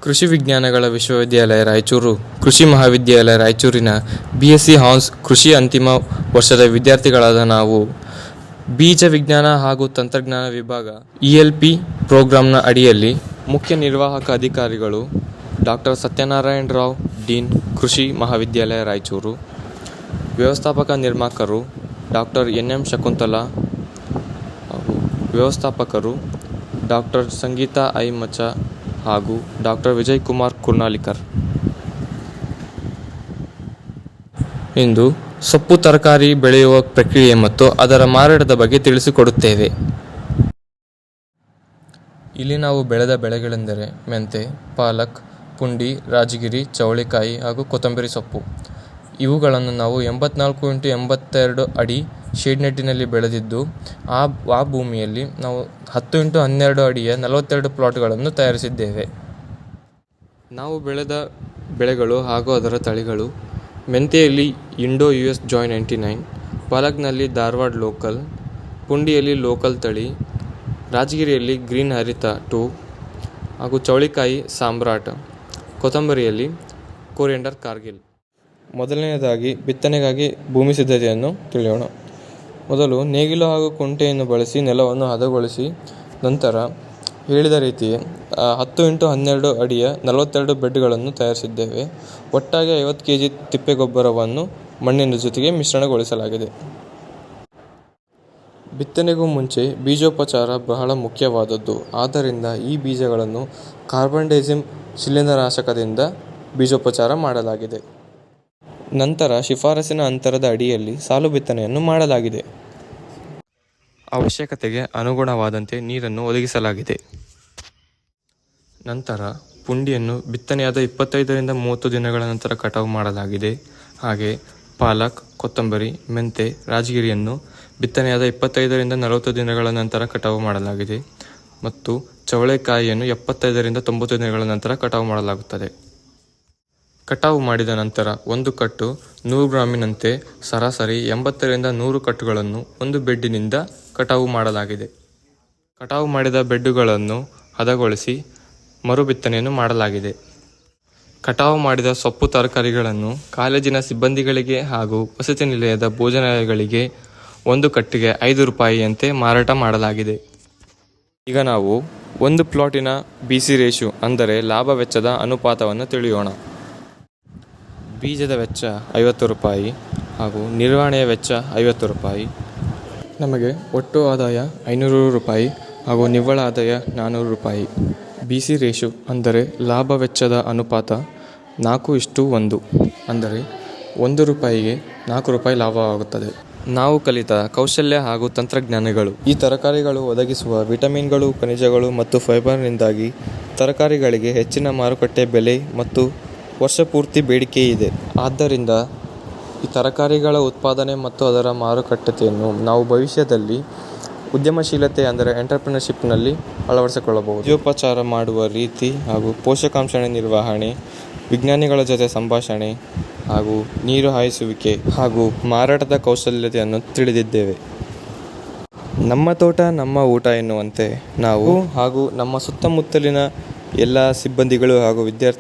ಕೃಷಿ ವಿಜ್ಞಾನಗಳ ವಿಶ್ವವಿದ್ಯಾಲಯ ರಾಯಚೂರು, ಕೃಷಿ ಮಹಾವಿದ್ಯಾಲಯ ರಾಯಚೂರಿನ BSc ಹಾನ್ಸ್ ಕೃಷಿ ಅಂತಿಮ ವರ್ಷದ ವಿದ್ಯಾರ್ಥಿಗಳಾದ ನಾವು ಬೀಜ ವಿಜ್ಞಾನ ಹಾಗೂ ತಂತ್ರಜ್ಞಾನ ವಿಭಾಗ ELP ಪ್ರೋಗ್ರಾಂನ ಅಡಿಯಲ್ಲಿ ಮುಖ್ಯ ನಿರ್ವಾಹಕ ಅಧಿಕಾರಿಗಳು ಡಾಕ್ಟರ್ ಸತ್ಯನಾರಾಯಣ ರಾವ್, ಡೀನ್, ಕೃಷಿ ಮಹಾವಿದ್ಯಾಲಯ ರಾಯಚೂರು, ವ್ಯವಸ್ಥಾಪಕ ನಿರ್ಮಾಪಕರು ಡಾಕ್ಟರ್ NM ಶಕುಂತಲಾ ಹಾಗೂ ವ್ಯವಸ್ಥಾಪಕರು ಡಾಕ್ಟರ್ ಸಂಗೀತಾ ಐ ಮಚ ಹಾಗೂ ಡಾಕ್ಟರ್ ವಿಜಯ್ ಕುಮಾರ್ ಕುರ್ನಾಲಿಕರ್. ಇಂದು ಸೊಪ್ಪು ತರಕಾರಿ ಬೆಳೆಯುವ ಪ್ರಕ್ರಿಯೆ ಮತ್ತು ಅದರ ಮಾರಾಟದ ಬಗ್ಗೆ ತಿಳಿಸಿಕೊಡುತ್ತೇವೆ. ಇಲ್ಲಿ ನಾವು ಬೆಳೆದ ಬೆಳೆಗಳೆಂದರೆ ಮೆಂತೆ, ಪಾಲಕ್, ಪುಂಡಿ, ರಾಜಗಿರಿ, ಚವಳಿಕಾಯಿ ಹಾಗೂ ಕೊತ್ತಂಬರಿ ಸೊಪ್ಪು. ಇವುಗಳನ್ನು ನಾವು 84x82 ಅಡಿ ಶೇಡ್ ನೆಟ್ಟಿನಲ್ಲಿ ಬೆಳೆದಿದ್ದು, ಆ ಭೂಮಿಯಲ್ಲಿ ನಾವು 10x12 ಅಡಿಯ 42 ಪ್ಲಾಟ್ಗಳನ್ನು ತಯಾರಿಸಿದ್ದೇವೆ. ನಾವು ಬೆಳೆದ ಬೆಳೆಗಳು ಹಾಗೂ ಅದರ ತಳಿಗಳು: ಮೆಂತೆಯಲ್ಲಿ ಇಂಡೋ US ಜಾಯ್ 99, ಪಾಲಕ್ನಲ್ಲಿ ಧಾರವಾಡ ಲೋಕಲ್, ಪುಂಡಿಯಲ್ಲಿ ಲೋಕಲ್ ತಳಿ, ರಾಜಗಿರಿಯಲ್ಲಿ ಗ್ರೀನ್ ಹರಿತ 2 ಹಾಗೂ ಚವಳಿಕಾಯಿ ಸಾಮ್ರಾಟ್, ಕೊತ್ತಂಬರಿಯಲ್ಲಿ ಕೊರಿಯಂಡರ್ ಕಾರ್ಗಿಲ್. ಮೊದಲನೆಯದಾಗಿ ಬಿತ್ತನೆಗಾಗಿ ಭೂಮಿ ಸಿದ್ಧತೆಯನ್ನು ತಿಳಿಯೋಣ. ಮೊದಲು ನೇಗಿಲು ಹಾಗೂ ಕುಂಟೆಯನ್ನು ಬಳಸಿ ನೆಲವನ್ನು ಹದಗೊಳಿಸಿ ನಂತರ ಹೇಳಿದ ರೀತಿಯೇ 10x12 ಅಡಿಯ 42 ಬೆಡ್ಗಳನ್ನು ತಯಾರಿಸಿದ್ದೇವೆ. ಒಟ್ಟಾಗಿ 50 kg ತಿಪ್ಪೆಗೊಬ್ಬರವನ್ನು ಮಣ್ಣಿನ ಜೊತೆಗೆ ಮಿಶ್ರಣಗೊಳಿಸಲಾಗಿದೆ. ಬಿತ್ತನೆಗೂ ಮುಂಚೆ ಬೀಜೋಪಚಾರ ಬಹಳ ಮುಖ್ಯವಾದದ್ದು. ಆದ್ದರಿಂದ ಈ ಬೀಜಗಳನ್ನು ಕಾರ್ಬಂಡೈಸಿಮ್ ಶಿಲೀಂಧ್ರನಾಶಕದಿಂದ ಬೀಜೋಪಚಾರ ಮಾಡಲಾಗಿದೆ. ನಂತರ ಶಿಫಾರಸಿನ ಅಂತರದ ಅಡಿಯಲ್ಲಿ ಸಾಲು ಬಿತ್ತನೆಯನ್ನು ಮಾಡಲಾಗಿದೆ. ಅವಶ್ಯಕತೆಗೆ ಅನುಗುಣವಾದಂತೆ ನೀರನ್ನು ಒದಗಿಸಲಾಗಿದೆ. ನಂತರ ಪುಂಡಿಯನ್ನು ಬಿತ್ತನೆಯಾದ 25ರಿಂದ 30 ದಿನಗಳ ನಂತರ ಕಟಾವು ಮಾಡಲಾಗಿದೆ. ಹಾಗೆ ಪಾಲಕ್, ಕೊತ್ತಂಬರಿ, ಮೆಂತೆ, ರಾಜಗಿರಿಯನ್ನು ಬಿತ್ತನೆಯಾದ 25ರಿಂದ 40 ದಿನಗಳ ನಂತರ ಕಟಾವು ಮಾಡಲಾಗಿದೆ ಮತ್ತು ಚವಳೆಕಾಯಿಯನ್ನು 75ರಿಂದ 90 ದಿನಗಳ ನಂತರ ಕಟಾವು ಮಾಡಲಾಗುತ್ತದೆ. ಕಟಾವು ಮಾಡಿದ ನಂತರ ಒಂದು ಕಟ್ಟು 100 ಗ್ರಾಮಿನಂತೆ ಸರಾಸರಿ 80ರಿಂದ 100 ಕಟ್ಟುಗಳನ್ನು ಒಂದು ಬೆಡ್ಡಿನಿಂದ ಕಟಾವು ಮಾಡಲಾಗಿದೆ. ಕಟಾವು ಮಾಡಿದ ಬೆಡ್ಡುಗಳನ್ನು ಹದಗೊಳಿಸಿ ಮರು ಬಿತ್ತನೆಯನ್ನು ಮಾಡಲಾಗಿದೆ. ಕಟಾವು ಮಾಡಿದ ಸೊಪ್ಪು ತರಕಾರಿಗಳನ್ನು ಕಾಲೇಜಿನ ಸಿಬ್ಬಂದಿಗಳಿಗೆ ಹಾಗೂ ವಸತಿ ನಿಲಯದ ಭೋಜನಾಲಯಗಳಿಗೆ ಒಂದು ಕಟ್ಟಿಗೆ ₹5 ಮಾರಾಟ ಮಾಡಲಾಗಿದೆ. ಈಗ ನಾವು ಒಂದು ಪ್ಲಾಟಿನ BC ರೇಷಿಯೋ ಅಂದರೆ ಲಾಭ ವೆಚ್ಚದ ಅನುಪಾತವನ್ನು ತಿಳಿಯೋಣ. ಬೀಜದ ವೆಚ್ಚ ₹50 ಹಾಗೂ ನಿರ್ವಹಣೆಯ ವೆಚ್ಚ ₹50. ನಮಗೆ ಒಟ್ಟು ಆದಾಯ ₹500 ಹಾಗೂ ನಿವ್ವಳ ಆದಾಯ ₹400. BC ರೇಷಿಯೋ ಅಂದರೆ ಲಾಭ ವೆಚ್ಚದ ಅನುಪಾತ 4:1 ಅಂದರೆ ₹1ಗೆ ₹4 ಲಾಭವಾಗುತ್ತದೆ. ನಾವು ಕಲಿತ ಕೌಶಲ್ಯ ಹಾಗೂ ತಂತ್ರಜ್ಞಾನಗಳು: ಈ ತರಕಾರಿಗಳು ಒದಗಿಸುವ ವಿಟಮಿನ್ಗಳು, ಖನಿಜಗಳು ಮತ್ತು ಫೈಬರ್ನಿಂದಾಗಿ ತರಕಾರಿಗಳಿಗೆ ಹೆಚ್ಚಿನ ಮಾರುಕಟ್ಟೆ ಬೆಲೆ ಮತ್ತು ವರ್ಷಪೂರ್ತಿ ಬೇಡಿಕೆ ಇದೆ. ಆದ್ದರಿಂದ ಈ ತರಕಾರಿಗಳ ಉತ್ಪಾದನೆ ಮತ್ತು ಅದರ ಮಾರುಕಟ್ಟೆಯನ್ನು ನಾವು ಭವಿಷ್ಯದಲ್ಲಿ ಉದ್ಯಮಶೀಲತೆ ಅಂದರೆ ಎಂಟರ್ಪ್ರಿನರ್ಶಿಪ್ನಲ್ಲಿ ಅಳವಡಿಸಿಕೊಳ್ಳಬಹುದು. ಬೀಜೋಪಚಾರ ಮಾಡುವ ರೀತಿ ಹಾಗೂ ಪೋಷಕಾಂಶ ನಿರ್ವಹಣೆ, ವಿಜ್ಞಾನಿಗಳ ಜೊತೆ ಸಂಭಾಷಣೆ ಹಾಗೂ ನೀರು ಹಾಯಿಸುವಿಕೆ ಹಾಗೂ ಮಾರಾಟದ ಕೌಶಲ್ಯತೆಯನ್ನು ತಿಳಿದಿದ್ದೇವೆ. ನಮ್ಮ ತೋಟ ನಮ್ಮ ಊಟ ಎನ್ನುವಂತೆ ನಾವು ಹಾಗೂ ನಮ್ಮ ಸುತ್ತಮುತ್ತಲಿನ ಎಲ್ಲ ಸಿಬ್ಬಂದಿಗಳು ಹಾಗೂ ವಿದ್ಯಾರ್ಥಿ